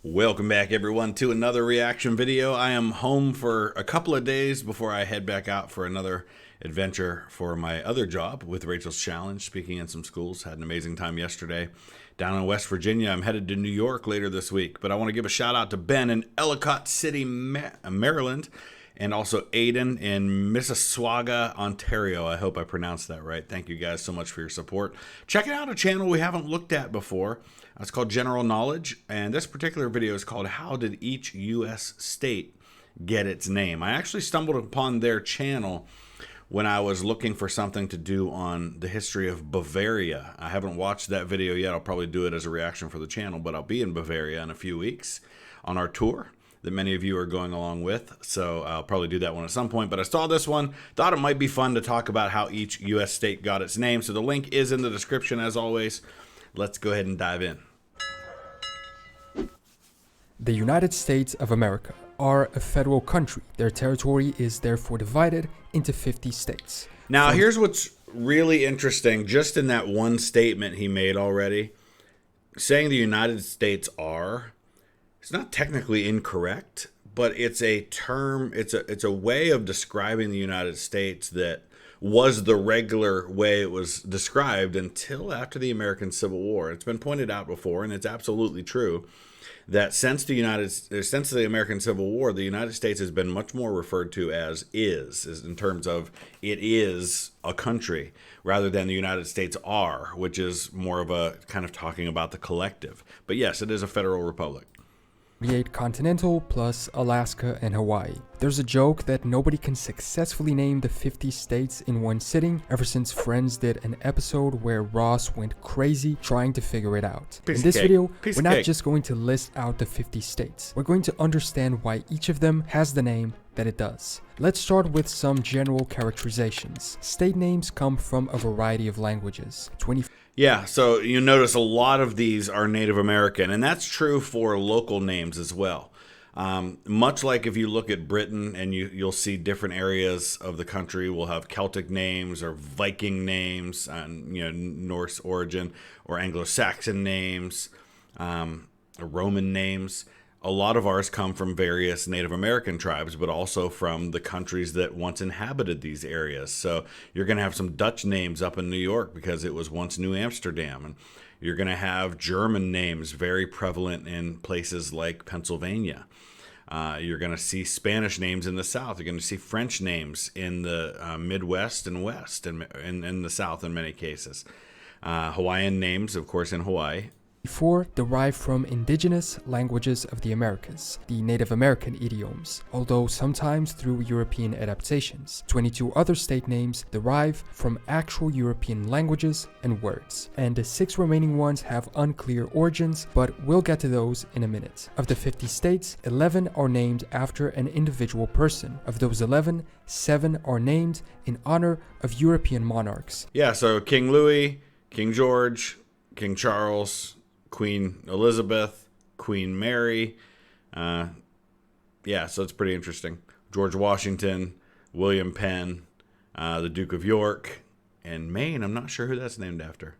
Welcome back, everyone, to another reaction video. I am home for a couple of days before I head back out for another adventure for my other job with Rachel's Challenge, speaking in some schools. Had an amazing time yesterday down in West Virginia. I'm headed to New York later this week, but I want to give a shout out to Ben in Ellicott City, Maryland, and also Aiden in Mississauga, Ontario. I hope I pronounced that right. Thank you guys so much for your support. Checking out a channel we haven't looked at before. It's called General Knowledge, and this particular video is called How Did Each U.S. State Get Its Name? I actually stumbled upon their channel when I was looking for something to do on the history of Bavaria. I haven't watched that video yet. I'll probably do it as a reaction for the channel, but I'll be in Bavaria in a few weeks on our tour that many of you are going along with, so I'll probably do that one at some point. But I saw this one, thought it might be fun to talk about how each U.S. state got its name, so the link is in the description as always. Let's go ahead and dive in. The United States of America are a federal country. Their territory is therefore divided into 50 states. Now, here's what's really interesting, just in that one statement he made already, saying the United States are, it's not technically incorrect, but it's a term, it's a way of describing the United States that was the regular way it was described until after the American Civil War. It's been pointed out before, and it's absolutely true, that since the American Civil War, the United States has been much more referred to as in terms of it is a country, rather than the United States are, which is more of a kind of talking about the collective. But yes, it is a federal republic. 48 continental plus Alaska and Hawaii. There's a joke that nobody can successfully name the 50 states in one sitting ever since Friends did an episode where Ross went crazy trying to figure it out. In this video, we're not just going to list out the 50 states. We're going to understand why each of them has the name that it does. Let's start with some general characterizations. State names come from a variety of languages. Yeah, so you notice a lot of these are Native American, and that's true for local names as well. Much like if you look at Britain and you'll see different areas of the country will have Celtic names or Viking names, Norse origin, or Anglo-Saxon names, or Roman names. A lot of ours come from various Native American tribes, but also from the countries that once inhabited these areas. So you're going to have some Dutch names up in New York because it was once New Amsterdam. And you're going to have German names very prevalent in places like Pennsylvania. You're going to see Spanish names in the South. You're going to see French names in the Midwest and West, and in the South in many cases. Hawaiian names, of course, in Hawaii. 4 derive from indigenous languages of the Americas, the Native American idioms, although sometimes through European adaptations. 22 other state names derive from actual European languages and words, and the 6 remaining ones have unclear origins, but we'll get to those in a minute. Of the 50 states, 11 are named after an individual person. Of those 11, 7 are named in honor of European monarchs. Yeah, so King Louis, King George, King Charles, Queen Elizabeth, Queen Mary. So it's pretty interesting. George Washington, William Penn, the Duke of York, and Maine. I'm not sure who that's named after.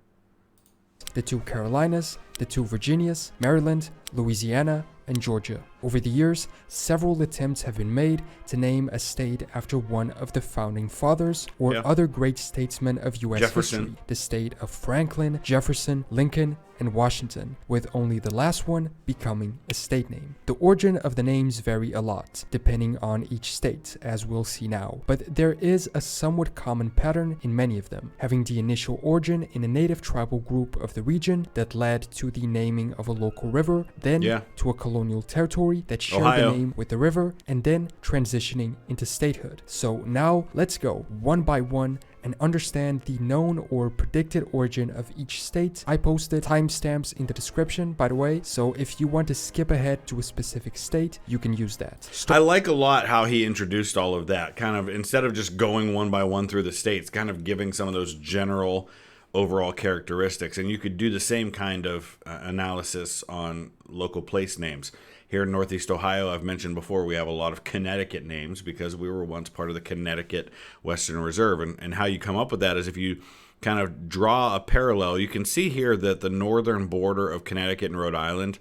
The 2 Carolinas, the 2 Virginias, Maryland, Louisiana, and Georgia. Over the years, several attempts have been made to name a state after one of the founding fathers or other great statesmen of U.S. history. The state of Franklin, Jefferson, Lincoln, and Washington, with only the last one becoming a state name. The origin of the names vary a lot, depending on each state, as we'll see now, but there is a somewhat common pattern in many of them, having the initial origin in a native tribal group of the region that led to the naming of a local river, then to a colonial territory that shared the name with the river, and then transitioning into statehood. So now let's go one by one and understand the known or predicted origin of each state. I posted timestamps in the description, by the way, so if you want to skip ahead to a specific state, you can use that. I like a lot how he introduced all of that, kind of instead of just going one by one through the states, kind of giving some of those general overall characteristics. And you could do the same kind of analysis on local place names. Here in Northeast Ohio, I've mentioned before, we have a lot of Connecticut names because we were once part of the Connecticut Western Reserve. And how you come up with that is if you kind of draw a parallel, you can see here that the northern border of Connecticut and Rhode Island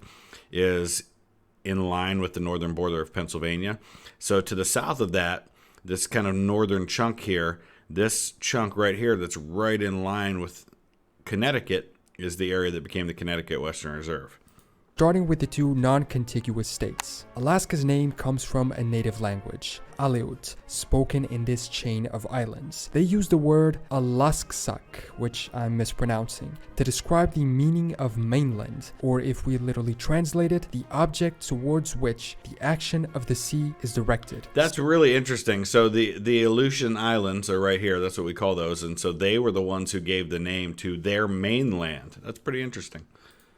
is in line with the northern border of Pennsylvania. So to the south of that, this kind of northern chunk here, this chunk right here that's right in line with Connecticut is the area that became the Connecticut Western Reserve. Starting with the two non-contiguous states. Alaska's name comes from a native language, Aleut, spoken in this chain of islands. They use the word Alasksak, which I'm mispronouncing, to describe the meaning of mainland, or if we literally translate it, the object towards which the action of the sea is directed. That's really interesting. So the Aleutian Islands are right here. That's what we call those. And so they were the ones who gave the name to their mainland. That's pretty interesting.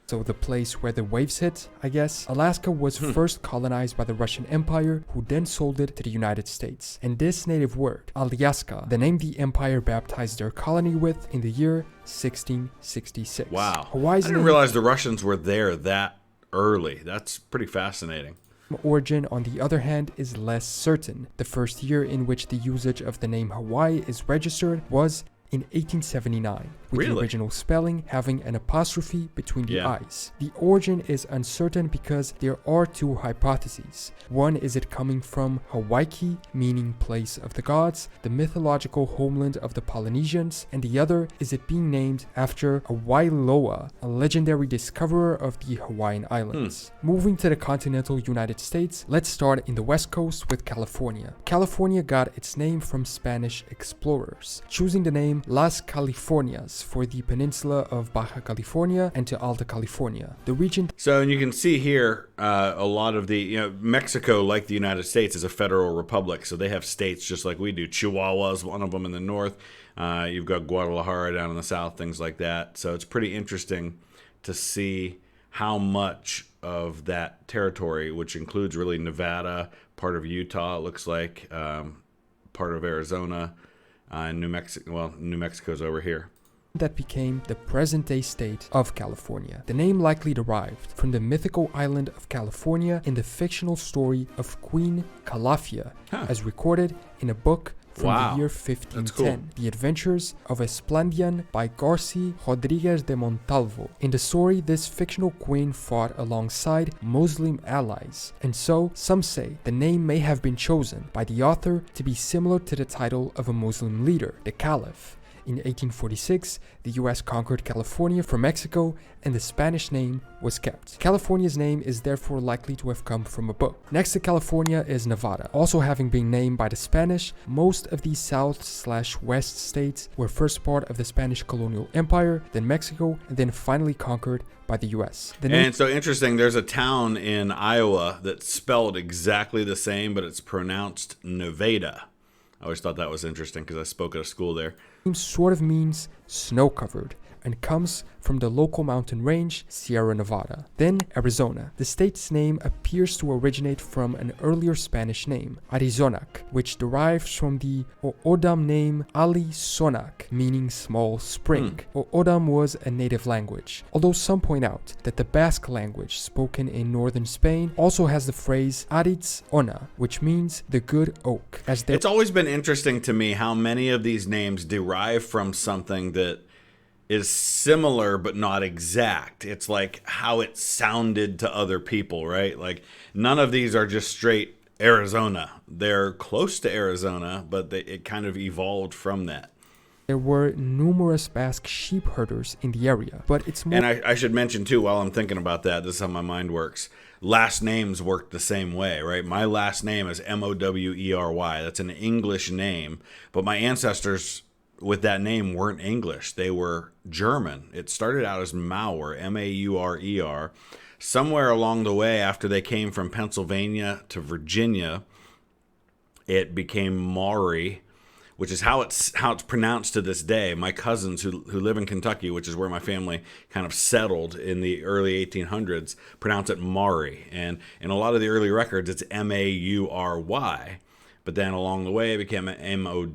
So the place where the waves hit, I guess. Alaska was first colonized by the Russian Empire, who then sold it to the United States. And this native word, Alyaska, the name the empire baptized their colony with in the year 1666. Wow. Hawaii's I didn't realize the Russians were there that early. That's pretty fascinating. Origin, on the other hand, is less certain. The first year in which the usage of the name Hawaii is registered was in 1879, with the original spelling having an apostrophe between the I's. The origin is uncertain because there are two hypotheses. One is it coming from Hawaii, meaning place of the gods, the mythological homeland of the Polynesians, and the other is it being named after a Wailoa, a legendary discoverer of the Hawaiian Islands. Moving to the continental United States, let's start in the West Coast with California. California got its name from Spanish explorers, choosing the name Las Californias for the peninsula of Baja California and to Alta California. The region. So, and you can see here a lot of the, Mexico, like the United States, is a federal republic. So they have states just like we do. Chihuahua is one of them in the north. You've got Guadalajara down in the south, things like that. So it's pretty interesting to see how much of that territory, which includes really Nevada, part of Utah, it looks like, part of Arizona, New Mexico. Well, New Mexico's over here. That became the present-day state of California. The name likely derived from the mythical island of California in the fictional story of Queen Calafia, as recorded in a book from the year 1510, The Adventures of Esplandian by Garci Rodriguez de Montalvo. In the story, this fictional queen fought alongside Muslim allies, and so some say the name may have been chosen by the author to be similar to the title of a Muslim leader, the Caliph. In 1846, the US conquered California from Mexico, and the Spanish name was kept. California's name is therefore likely to have come from a book. Next to California is Nevada. Also having been named by the Spanish, most of these south/west states were first part of the Spanish colonial empire, then Mexico, and then finally conquered by the US. And so interesting, there's a town in Iowa that's spelled exactly the same, but it's pronounced Nevada. I always thought that was interesting because I spoke at a school there. Sort of means snow-covered and comes from the local mountain range Sierra Nevada. Then Arizona. The state's name appears to originate from an earlier Spanish name, Arizonac, which derives from the O'odham name Alisonac, meaning small spring. O'odham was a native language, although some point out that the Basque language spoken in northern Spain also has the phrase Aritz Ona, which means the good oak. It's always been interesting to me how many of these names derive from something that is similar but not exact. It's like how it sounded to other people, right? Like none of these are just straight Arizona. They're close to Arizona, but it kind of evolved from that. There were numerous Basque sheep herders in the area, but it's more... And I should mention too, while I'm thinking about that, this is how my mind works. Last names work the same way, right? My last name is Mowery. That's an English name, but my ancestors with that name weren't English. They were German. It started out as Maurer, Maurer. Somewhere along the way, after they came from Pennsylvania to Virginia, it became Maury, which is how it's pronounced to this day. My cousins who live in Kentucky, which is where my family kind of settled in the early 1800s, pronounce it Maury. And in a lot of the early records, it's Maury. But then along the way, it became Mowery,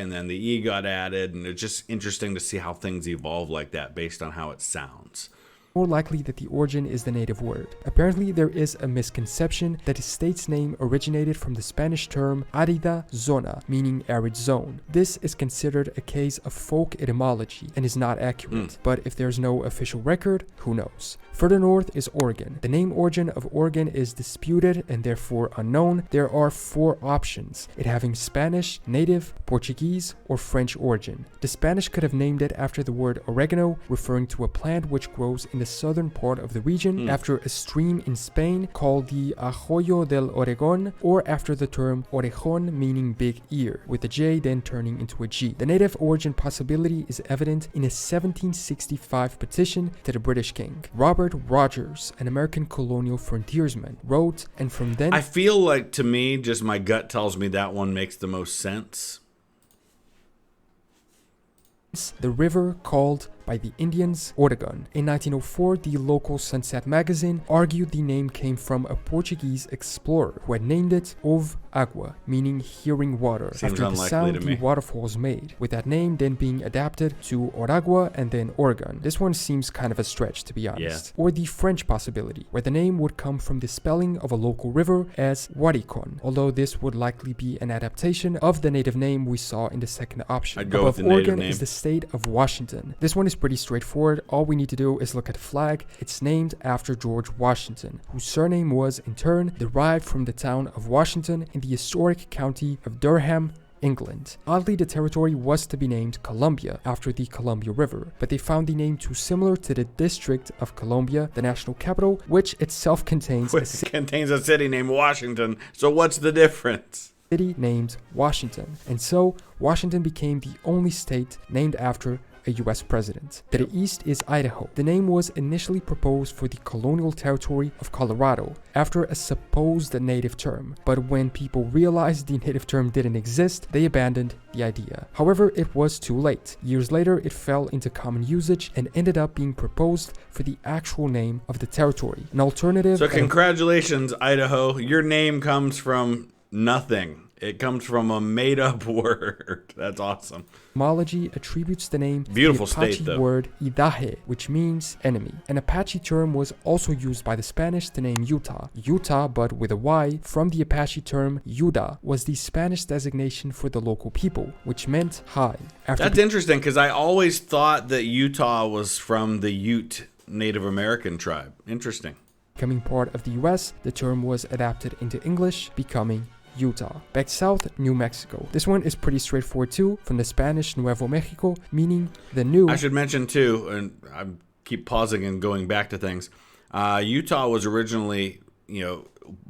and then the E got added. And it's just interesting to see how things evolve like that based on how it sounds. more likely that the origin is the native word. Apparently, there is a misconception that the state's name originated from the Spanish term árida zona, meaning arid zone. This is considered a case of folk etymology and is not accurate, but if there's no official record, who knows? Further north is Oregon. The name origin of Oregon is disputed and therefore unknown. There are 4 options, it having Spanish, native, Portuguese, or French origin. The Spanish could have named it after the word oregano, referring to a plant which grows in the southern part of the region, after a stream in Spain called the Arroyo del Oregón, or after the term orejón, meaning big ear, with the J then turning into a G. The native origin possibility is evident in a 1765 petition to the British king. Robert Rogers, an American colonial frontiersman, wrote, and from then... I feel like, to me, just my gut tells me that one makes the most sense. The river called by the Indians Oregon. In 1904, the local Sunset magazine argued the name came from a Portuguese explorer who had named it Of Agua, meaning hearing water, Seems after the sound the waterfalls made, with that name then being adapted to Oragua and then Oregon. This one seems kind of a stretch, to be honest. Or the French possibility, where the name would come from the spelling of a local river as Waricon, although this would likely be an adaptation of the native name we saw in the second option. I'd go Above with the Oregon native name. is the state of Washington. This one is pretty straightforward. All we need to do is look at the flag. It's named after George Washington, whose surname was, in turn, derived from the town of Washington in the historic county of Durham, England. Oddly, the territory was to be named Columbia after the Columbia River, but they found the name too similar to the District of Columbia, the national capital, which itself contains a city named Washington. So what's the difference? City named Washington, and so Washington became the only state named after a US president. To the east is Idaho. The name was initially proposed for the colonial territory of Colorado after a supposed native term, but when people realized the native term didn't exist, they abandoned the idea. However, it was too late. Years later, it fell into common usage and ended up being proposed for the actual name of the territory. An alternative... So congratulations, Idaho. Your name comes from nothing. It comes from a made-up word. That's awesome. Etymology attributes the name Beautiful to the Apache state, though. word Idahe, which means enemy. An Apache term was also used by the Spanish to name Utah. Utah, but with a Y, from the Apache term Yuda, was the Spanish designation for the local people, which meant high. That's interesting, because I always thought that Utah was from the Ute Native American tribe. Interesting. Becoming part of the US, the term was adapted into English, becoming Utah. Back south, New Mexico. This one is pretty straightforward too, from the Spanish Nuevo Mexico, meaning the new. I should mention too, and I keep pausing and going back to things, Utah was originally,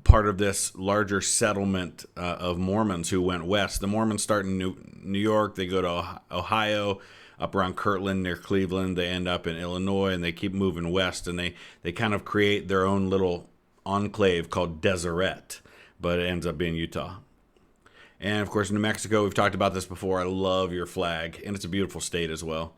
part of this larger settlement of Mormons who went west. The Mormons start in New York, they go to Ohio, up around Kirtland near Cleveland, they end up in Illinois, and they keep moving west, and they kind of create their own little enclave called Deseret. But it ends up being Utah. And, of course, New Mexico, we've talked about this before. I love your flag, and it's a beautiful state as well.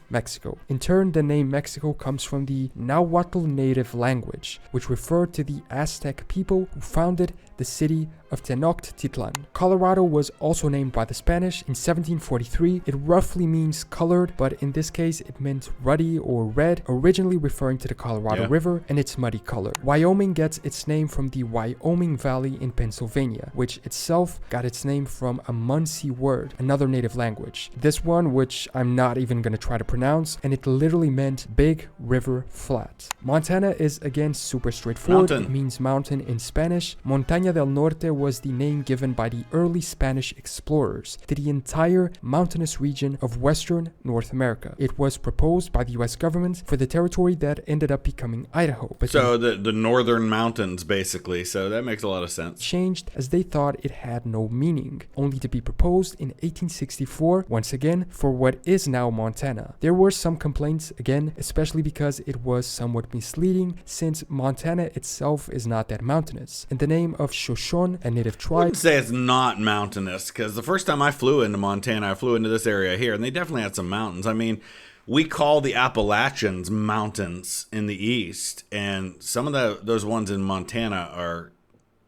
Mexico. In turn, the name Mexico comes from the Nahuatl native language, which referred to the Aztec people who founded the city of Tenochtitlan. Colorado was also named by the Spanish in 1743. It roughly means colored, but in this case it meant ruddy or red, originally referring to the Colorado River and its muddy color. Wyoming gets its name from the Wyoming Valley in Pennsylvania, which itself got its name from a Munsee word, another native language. This one, which I'm not even going to try to pronounce, and it literally meant big river flat. Montana is again super straightforward. Mountain. It means mountain in Spanish. Montaña del Norte was the name given by the early Spanish explorers to the entire mountainous region of western North America. It was proposed by the US government for the territory that ended up becoming Idaho. But so the northern mountains, basically. So that makes a lot of sense. Changed as they thought it had no meaning, only to be proposed in 1864, once again, for what is now Montana. There were some complaints, again, especially because it was somewhat misleading, since Montana itself is not that mountainous, and the name of Shoshone, a native tribe... I wouldn't say it's not mountainous, because the first time I flew into Montana, I flew into this area here, and they definitely had some mountains. I mean, we call the Appalachians mountains in the east, and some of those ones in Montana are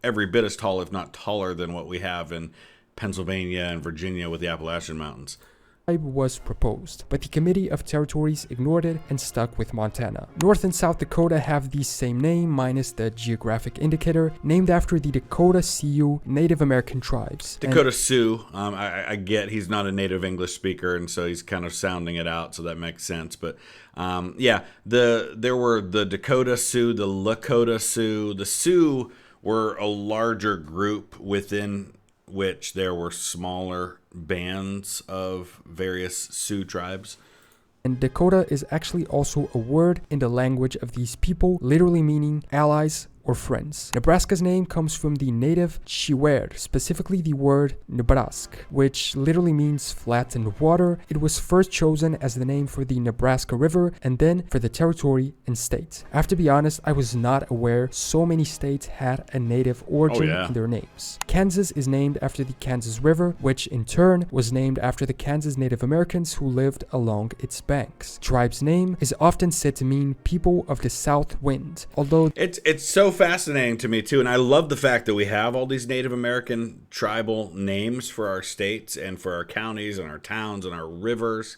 every bit as tall, if not taller, than what we have in Pennsylvania and Virginia with the Appalachian Mountains. was proposed, but the Committee of Territories ignored it and stuck with Montana. North and South Dakota have the same name minus the geographic indicator, named after the Dakota Sioux Native American tribes. Dakota Sioux, I get he's not a native English speaker, and so he's kind of sounding it out, so that makes sense. But there were the Dakota Sioux, the Lakota Sioux. The Sioux were a larger group within which there were smaller bands of various Sioux tribes. And Dakota is actually also a word in the language of these people, literally meaning allies or friends. Nebraska's name comes from the native Chiwer, specifically the word Nebrask, which literally means flattened water. It was first chosen as the name for the Nebraska River and then for the territory and state. I have to be honest, I was not aware so many states had a native origin in their names. Kansas is named after the Kansas River, which in turn was named after the Kansas Native Americans who lived along its banks. Tribe's name is often said to mean people of the South Wind, although it's so fascinating to me too, and I love the fact that we have all these Native American tribal names for our states and for our counties and our towns and our rivers,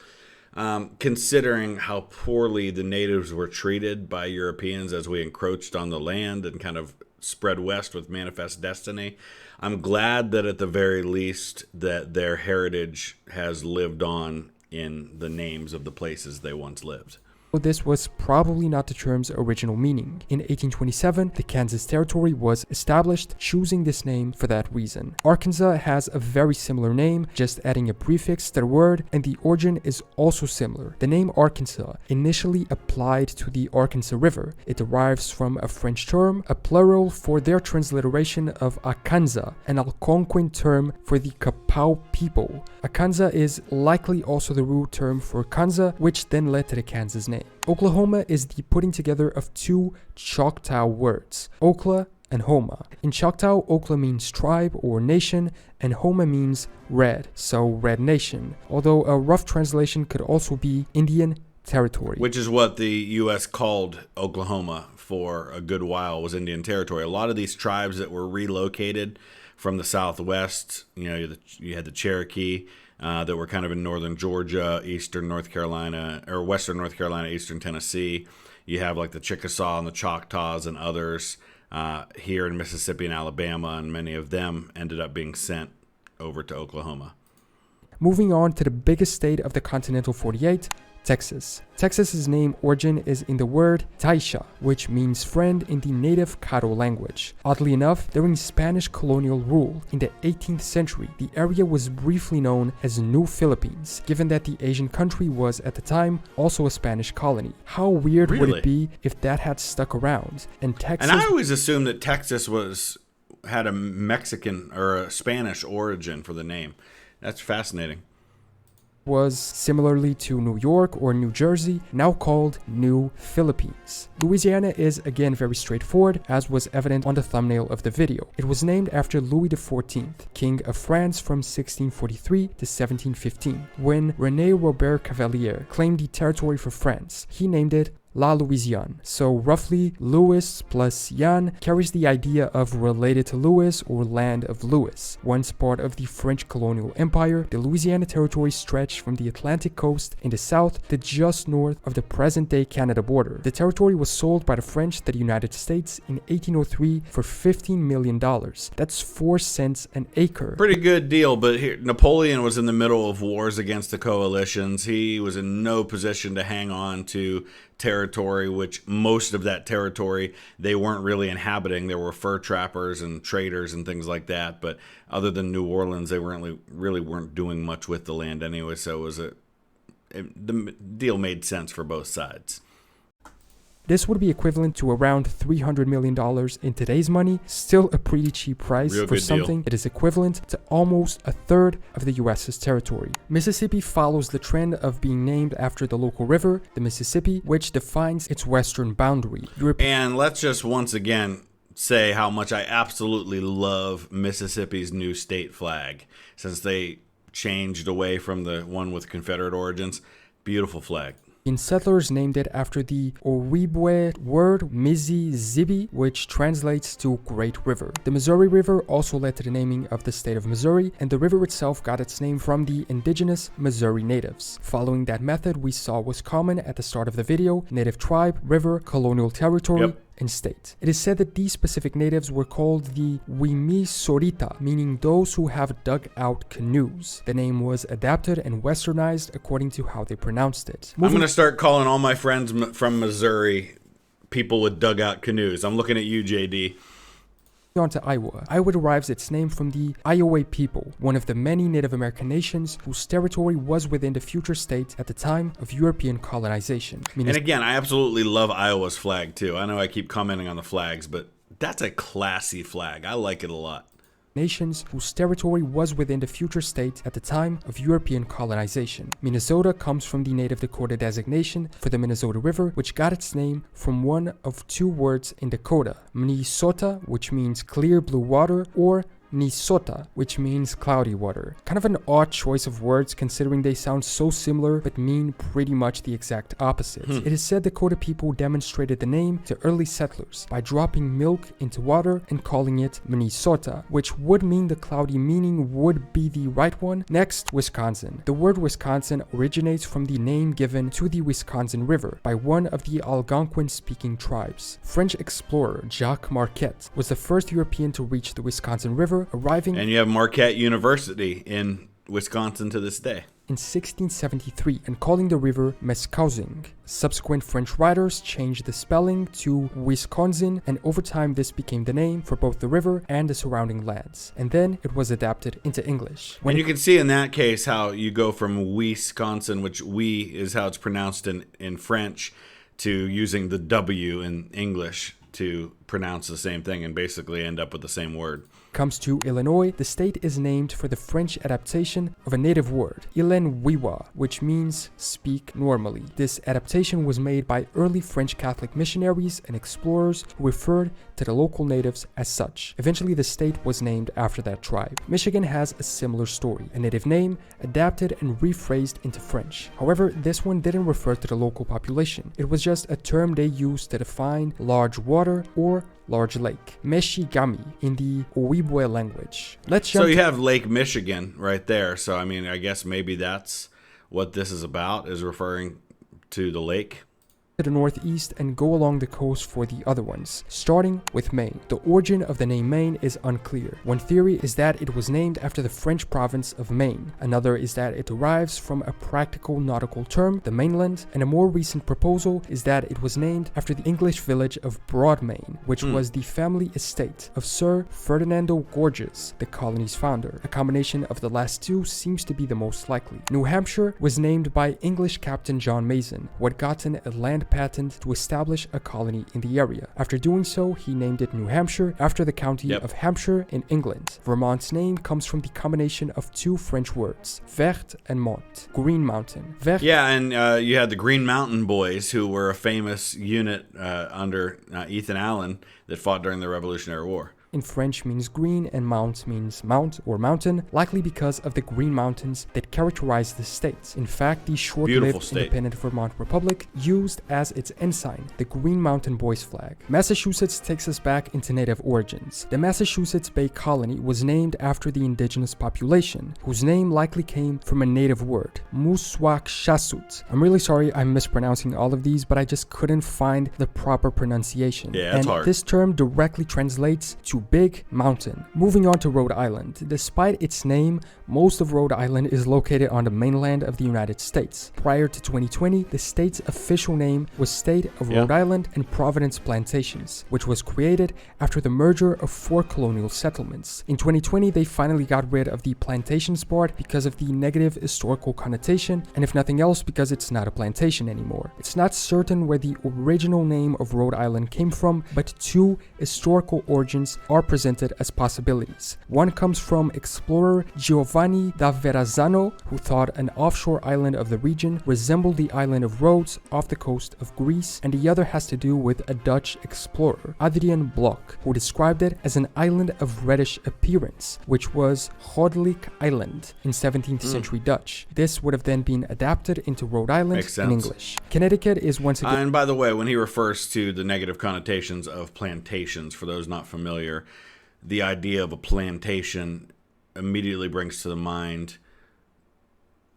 considering how poorly the natives were treated by Europeans as we encroached on the land and kind of spread west with Manifest Destiny. I'm glad that at the very least that their heritage has lived on in the names of the places they once lived. This was probably not the term's original meaning. In 1827, the Kansas Territory was established, choosing this name for that reason. Arkansas has a very similar name, just adding a prefix to the word, and the origin is also similar. The name Arkansas initially applied to the Arkansas River. It derives from a French term, a plural for their transliteration of Akansa, an Algonquin term for the Kapow people. Akansa is likely also the root term for Kansa, which then led to the Kansas name. Oklahoma is the putting together of two Choctaw words, Okla and Homa. In Choctaw, Okla means tribe or nation, and Homa means red, so Red Nation, although a rough translation could also be Indian Territory. Which is what the U.S. called Oklahoma for a good while, was Indian Territory. A lot of these tribes that were relocated from the Southwest, you had the Cherokee, that were kind of in northern Georgia, eastern North Carolina, or western North Carolina, eastern Tennessee. You have like the Chickasaw and the Choctaws and others here in Mississippi and Alabama, and many of them ended up being sent over to Oklahoma. Moving on to the biggest state of the continental 48, Texas. Texas's name origin is in the word Taisha, which means friend in the native Caddo language. Oddly enough, during Spanish colonial rule in the 18th century, the area was briefly known as New Philippines, given that the Asian country was at the time also a Spanish colony. How weird would it be if that had stuck around? And Texas. And I always assumed that Texas had a Mexican or a Spanish origin for the name. That's fascinating. Was similarly to New York or New Jersey, now called New Philippines. Louisiana is again very straightforward, as was evident on the thumbnail of the video. It was named after Louis XIV, King of France from 1643 to 1715. When René Robert Cavelier claimed the territory for France, he named it La Louisiane. So roughly, Louis plus Yann carries the idea of related to Louis or land of Louis. Once part of the French colonial empire, the Louisiana Territory stretched from the Atlantic coast in the south to just north of the present-day Canada border. The territory was sold by the French to the United States in 1803 for $15 million. That's 4 cents an acre. Pretty good deal, but here, Napoleon was in the middle of wars against the coalitions. He was in no position to hang on to territory, which most of that territory they weren't really inhabiting. There were fur trappers and traders and things like that, but other than New Orleans, they really weren't doing much with the land anyway. So the deal made sense for both sides. This would be equivalent to around $300 million in today's money, still a pretty cheap price for something that is equivalent to almost a third of the US's territory. Mississippi follows the trend of being named after the local river, the Mississippi, which defines its western boundary. And let's just once again say how much I absolutely love Mississippi's new state flag, since they changed away from the one with Confederate origins. Beautiful flag. Settlers named it after the Ojibwe word Mississippi, which translates to Great River. The Missouri River also led to the naming of the state of Missouri, and the river itself got its name from the indigenous Missouri natives. Following that method we saw was common at the start of the video: native tribe, river, colonial territory, and state. It is said that these specific natives were called the Wimisorita, meaning those who have dug out canoes. The name was adapted and westernized according to how they pronounced it. I'm going to start calling all my friends from Missouri people with dugout canoes. I'm looking at you, JD. On to Iowa. Iowa derives its name from the Iowa people, one of the many Native American nations whose territory was within the future state at the time of European colonization. And again, I absolutely love Iowa's flag too. I know I keep commenting on the flags, but that's a classy flag. I like it a lot. Nations whose territory was within the future state at the time of European colonization. Minnesota comes from the Native Dakota designation for the Minnesota River, which got its name from one of two words in Dakota: Minnesota, which means clear blue water, or Nisota, which means cloudy water. Kind of an odd choice of words considering they sound so similar but mean pretty much the exact opposite. It is said Dakota people demonstrated the name to early settlers by dropping milk into water and calling it Minnesota, which would mean the cloudy meaning would be the right one. Next, Wisconsin. The word Wisconsin originates from the name given to the Wisconsin River by one of the Algonquin-speaking tribes. French explorer Jacques Marquette was the first European to reach the Wisconsin River, arriving, and you have Marquette University in Wisconsin to this day, in 1673, and calling the river Meskousing. Subsequent French writers changed the spelling to Wisconsin, and over time this became the name for both the river and the surrounding lands. And then it was adapted into English. And you can see in that case how you go from Wisconsin, which "we" is how it's pronounced in French, to using the W in English to pronounce the same thing and basically end up with the same word. Comes to Illinois, the state is named for the French adaptation of a native word, Ilenwiwa, which means speak normally. This adaptation was made by early French Catholic missionaries and explorers who referred to the local natives as such. Eventually, the state was named after that tribe. Michigan has a similar story, a native name adapted and rephrased into French. However, this one didn't refer to the local population. It was just a term they used to define large water or large lake. Meshigami in the Ojibwe language. So you have Lake Michigan right there. So I mean, I guess maybe that's what this is about, is referring to the lake. To the northeast and go along the coast for the other ones, starting with Maine. The origin of the name Maine is unclear. One theory is that it was named after the French province of Maine. Another is that it derives from a practical nautical term, the mainland, and a more recent proposal is that it was named after the English village of Broadmain, which was the family estate of Sir Ferdinando Gorges, the colony's founder. A combination of the last two seems to be the most likely. New Hampshire was named by English Captain John Mason, who had gotten a land patent to establish a colony in the area. After doing so, he named it New Hampshire after the county of Hampshire in England. Vermont's name comes from the combination of two French words, vert and mont, green mountain. Vert. Yeah, and you had the Green Mountain Boys, who were a famous unit under Ethan Allen that fought during the Revolutionary War. In French means green and mount means mount or mountain, likely because of the green mountains that characterize the state. In fact, the short-lived independent Vermont Republic used as its ensign the Green Mountain Boys flag. Massachusetts takes us back into native origins. The Massachusetts Bay Colony was named after the indigenous population, whose name likely came from a native word, Muswakshasut. I'm really sorry I'm mispronouncing all of these, but I just couldn't find the proper pronunciation. Yeah, that's hard. This term directly translates to Big Mountain. Moving on to Rhode Island. Despite its name, most of Rhode Island is located on the mainland of the United States. Prior to 2020, the state's official name was State of Rhode Island and Providence Plantations, which was created after the merger of 4 colonial settlements. In 2020, they finally got rid of the plantations part because of the negative historical connotation, and if nothing else, because it's not a plantation anymore. It's not certain where the original name of Rhode Island came from, but 2 historical origins are presented as possibilities. One comes from explorer Giovanni da Verrazzano, who thought an offshore island of the region resembled the island of Rhodes off the coast of Greece, and the other has to do with a Dutch explorer, Adrian Blok, who described it as an island of reddish appearance, which was Godelijk Island in 17th century Dutch. This would have then been adapted into Rhode Island in English. Connecticut is once again... and by the way, when he refers to the negative connotations of plantations, for those not familiar, the idea of a plantation immediately brings to the mind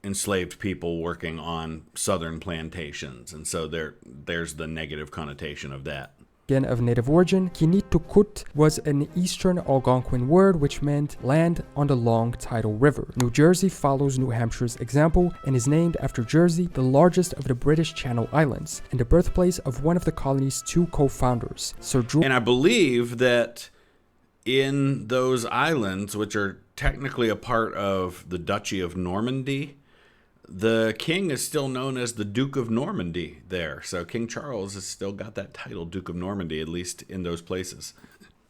enslaved people working on southern plantations, and so there's the negative connotation of that. Again, of native origin, Kinitukut was an Eastern Algonquin word which meant land on the long tidal river. New Jersey follows New Hampshire's example and is named after Jersey, the largest of the British Channel Islands, and the birthplace of one of the colony's two co-founders, Sir George. And I believe that in those islands, which are technically a part of the Duchy of Normandy, the king is still known as the Duke of Normandy there. So King Charles has still got that title, Duke of Normandy, at least in those places.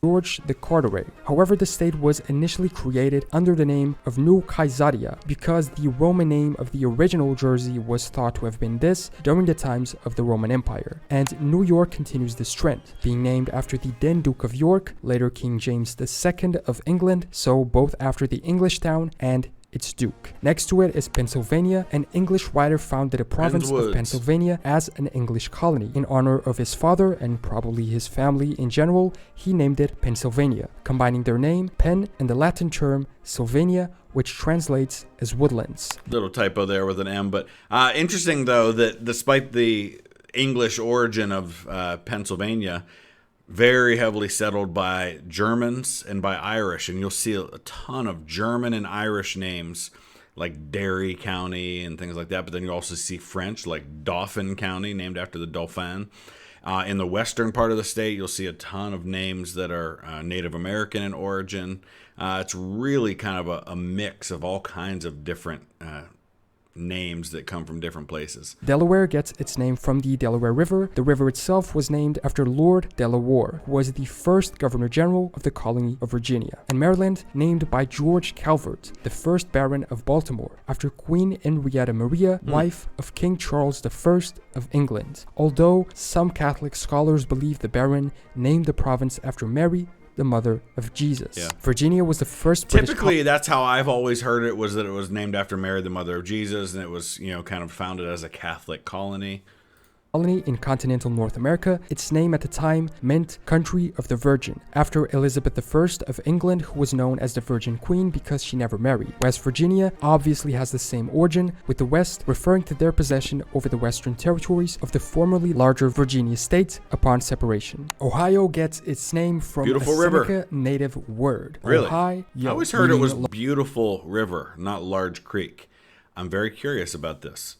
George the Carteret. However, the state was initially created under the name of New Kaisaria because the Roman name of the original Jersey was thought to have been this during the times of the Roman Empire. And New York continues this trend, being named after the then Duke of York, later King James II of England, so both after the English town and its duke. Next to it is Pennsylvania. An English writer founded a province of Pennsylvania as an English colony. In honor of his father and probably his family in general, he named it Pennsylvania, combining their name, Penn, and the Latin term Sylvania, which translates as woodlands. Little typo there with an M, but interesting though that despite the English origin of Pennsylvania, very heavily settled by Germans and by Irish, and you'll see a ton of German and Irish names like Derry County and things like that, but then you also see French like Dauphin County, named after the Dauphin. In the western part of the state, you'll see a ton of names that are Native American in origin. It's really kind of a mix of all kinds of different names that come from different places. Delaware gets its name from the Delaware River. The river itself was named after Lord Delaware, who was the first Governor General of the colony of Virginia. And Maryland, named by George Calvert, the first Baron of Baltimore, after Queen Henrietta Maria, wife of King Charles I of England. Although some Catholic scholars believe the Baron named the province after Mary, the mother of Jesus. Yeah. Virginia was the first Typically, that's how I've always heard it, was that it was named after Mary, the mother of Jesus, and it was, kind of founded as a Catholic colony. In continental North America. Its name at the time meant Country of the Virgin, after Elizabeth I of England, who was known as the Virgin Queen because she never married. West Virginia obviously has the same origin, with the West referring to their possession over the western territories of the formerly larger Virginia state upon separation. Ohio gets its name from Beautiful a river. Seneca native word. Really? Ohio, I always heard it was Beautiful River, not Large Creek. I'm very curious about this.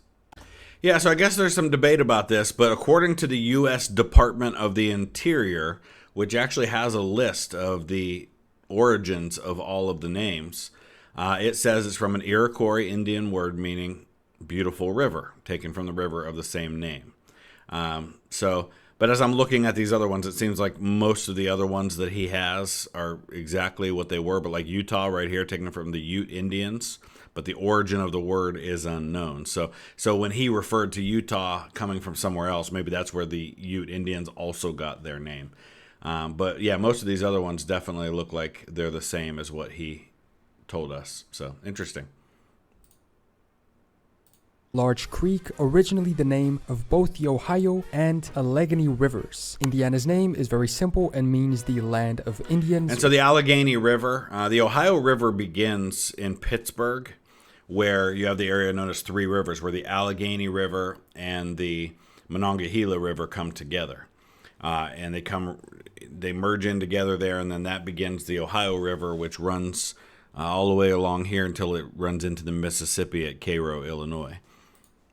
Yeah, so I guess there's some debate about this, but according to the U.S. Department of the Interior, which actually has a list of the origins of all of the names, it says it's from an Iroquois Indian word meaning beautiful river, taken from the river of the same name. But as I'm looking at these other ones, it seems like most of the other ones that he has are exactly what they were, but like Utah right here, taken from the Ute Indians, but the origin of the word is unknown. So when he referred to Utah coming from somewhere else, maybe that's where the Ute Indians also got their name. But yeah, most of these other ones definitely look like they're the same as what he told us. So interesting. Large Creek, originally the name of both the Ohio and Allegheny rivers. Indiana's name is very simple and means the land of Indians. And so the Allegheny River, the Ohio River begins in Pittsburgh, where you have the area known as Three Rivers, where the Allegheny River and the Monongahela River come together. And they merge in together there, and then that begins the Ohio River, which runs all the way along here until it runs into the Mississippi at Cairo, Illinois.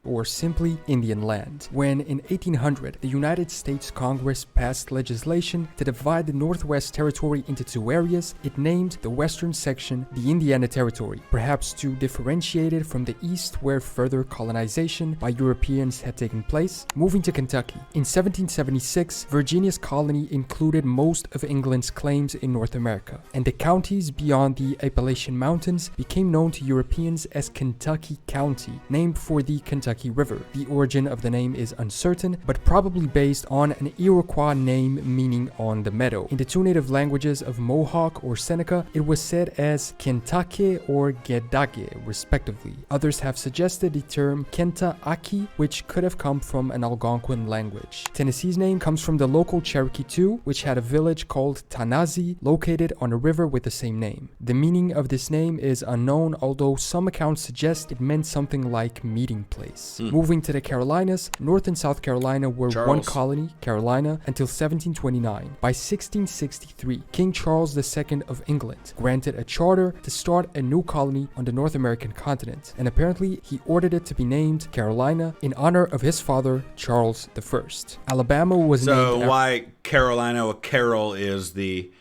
or simply Indian land. When in 1800, the United States Congress passed legislation to divide the Northwest Territory into two areas, it named the western section the Indiana Territory, perhaps to differentiate it from the east where further colonization by Europeans had taken place. Moving to Kentucky. In 1776, Virginia's colony included most of England's claims in North America, and the counties beyond the Appalachian Mountains became known to Europeans as Kentucky County, named for the Kentucky River. The origin of the name is uncertain, but probably based on an Iroquois name meaning on the meadow. In the two native languages of Mohawk or Seneca, it was said as Kentucky or Gedage, respectively. Others have suggested the term Kenta-Aki, which could have come from an Algonquin language. Tennessee's name comes from the local Cherokee Sioux, which had a village called Tanazi, located on a river with the same name. The meaning of this name is unknown, although some accounts suggest it meant something like meeting place. Moving to the Carolinas, North and South Carolina were one colony, Carolina, until 1729. By 1663, King Charles II of England granted a charter to start a new colony on the North American continent, and apparently he ordered it to be named Carolina in honor of his father, Charles I. Alabama was named So why Carolina? Well, Carol is the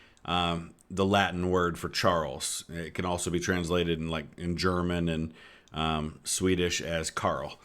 Latin word for Charles. It can also be translated in German and Swedish as Karl.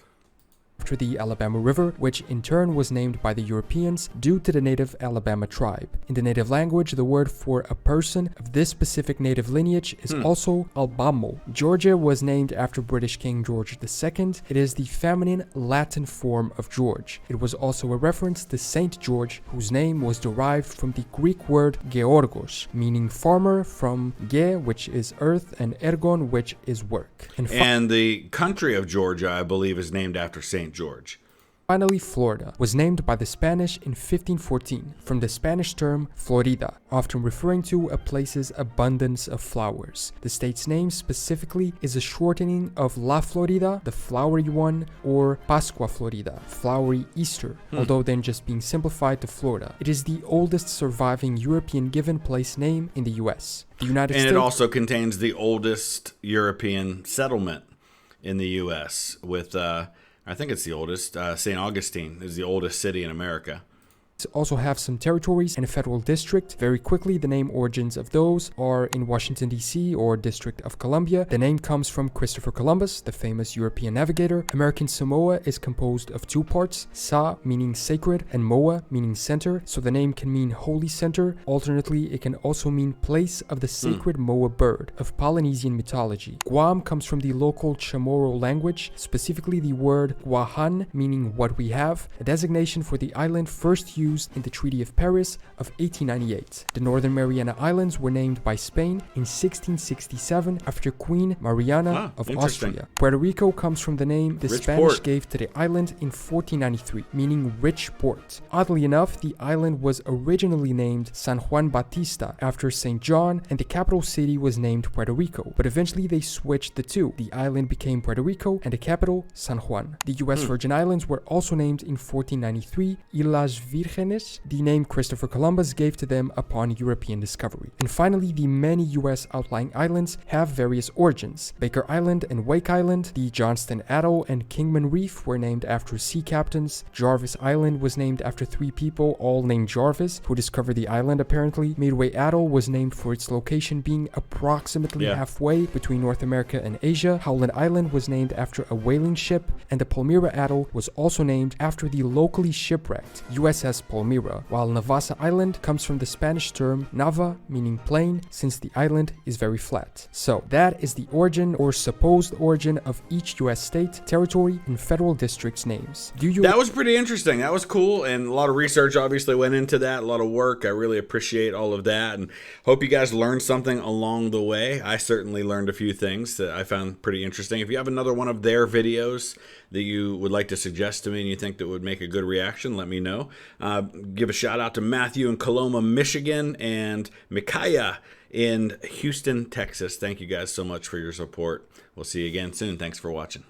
after the Alabama River, which in turn was named by the Europeans due to the native Alabama tribe. In the native language, the word for a person of this specific native lineage is also Albamo. Georgia was named after British King George II. It is the feminine Latin form of George. It was also a reference to Saint George, whose name was derived from the Greek word Georgos, meaning farmer, from ge, which is earth, and ergon, which is work. And the country of Georgia, I believe, is named after St. George. Finally, Florida was named by the Spanish in 1514 from the Spanish term Florida, often referring to a place's abundance of flowers. The state's name specifically is a shortening of La Florida, the flowery one, or Pascua Florida, flowery Easter, although then just being simplified to Florida. It is the oldest surviving European given place name in the US. The United States. And it also contains the oldest European settlement in the US with I think it's the oldest. St. Augustine is the oldest city in America. Also have some territories and a federal district. Very quickly, the name origins of those are in Washington, D.C. or District of Columbia. The name comes from Christopher Columbus, the famous European navigator. American Samoa is composed of two parts, Sa meaning sacred and Moa meaning center, so the name can mean holy center. Alternately, it can also mean place of the sacred Moa bird of Polynesian mythology. Guam comes from the local Chamorro language, specifically the word Guahan meaning what we have, a designation for the island first used in the Treaty of Paris of 1898. The Northern Mariana Islands were named by Spain in 1667 after Queen Mariana of Austria. Puerto Rico comes from the name the Spanish gave to the island in 1493, meaning rich port. Oddly enough, the island was originally named San Juan Bautista after St. John, and the capital city was named Puerto Rico, but eventually they switched the two. The island became Puerto Rico and the capital San Juan. The US Virgin Islands were also named in 1493 Islas Virgenes, the name Christopher Columbus gave to them upon European discovery. And finally, the many US outlying islands have various origins. Baker Island and Wake Island, the Johnston Atoll and Kingman Reef were named after sea captains. Jarvis Island was named after three people, all named Jarvis, who discovered the island apparently. Midway Atoll was named for its location being approximately halfway between North America and Asia. Howland Island was named after a whaling ship, and the Palmyra Atoll was also named after the locally shipwrecked USS Palmyra, while Navassa Island comes from the Spanish term Nava, meaning plain, since the island is very flat. So that is the origin or supposed origin of each US state, territory, and federal district's names. That was pretty interesting. That was cool, and a lot of research obviously went into that, a lot of work. I really appreciate all of that, and hope you guys learned something along the way. I certainly learned a few things that I found pretty interesting. If you have another one of their videos that you would like to suggest to me and you think that would make a good reaction, let me know. Give a shout out to Matthew in Coloma, Michigan, and Micaiah in Houston, Texas. Thank you guys so much for your support. We'll see you again soon. Thanks for watching.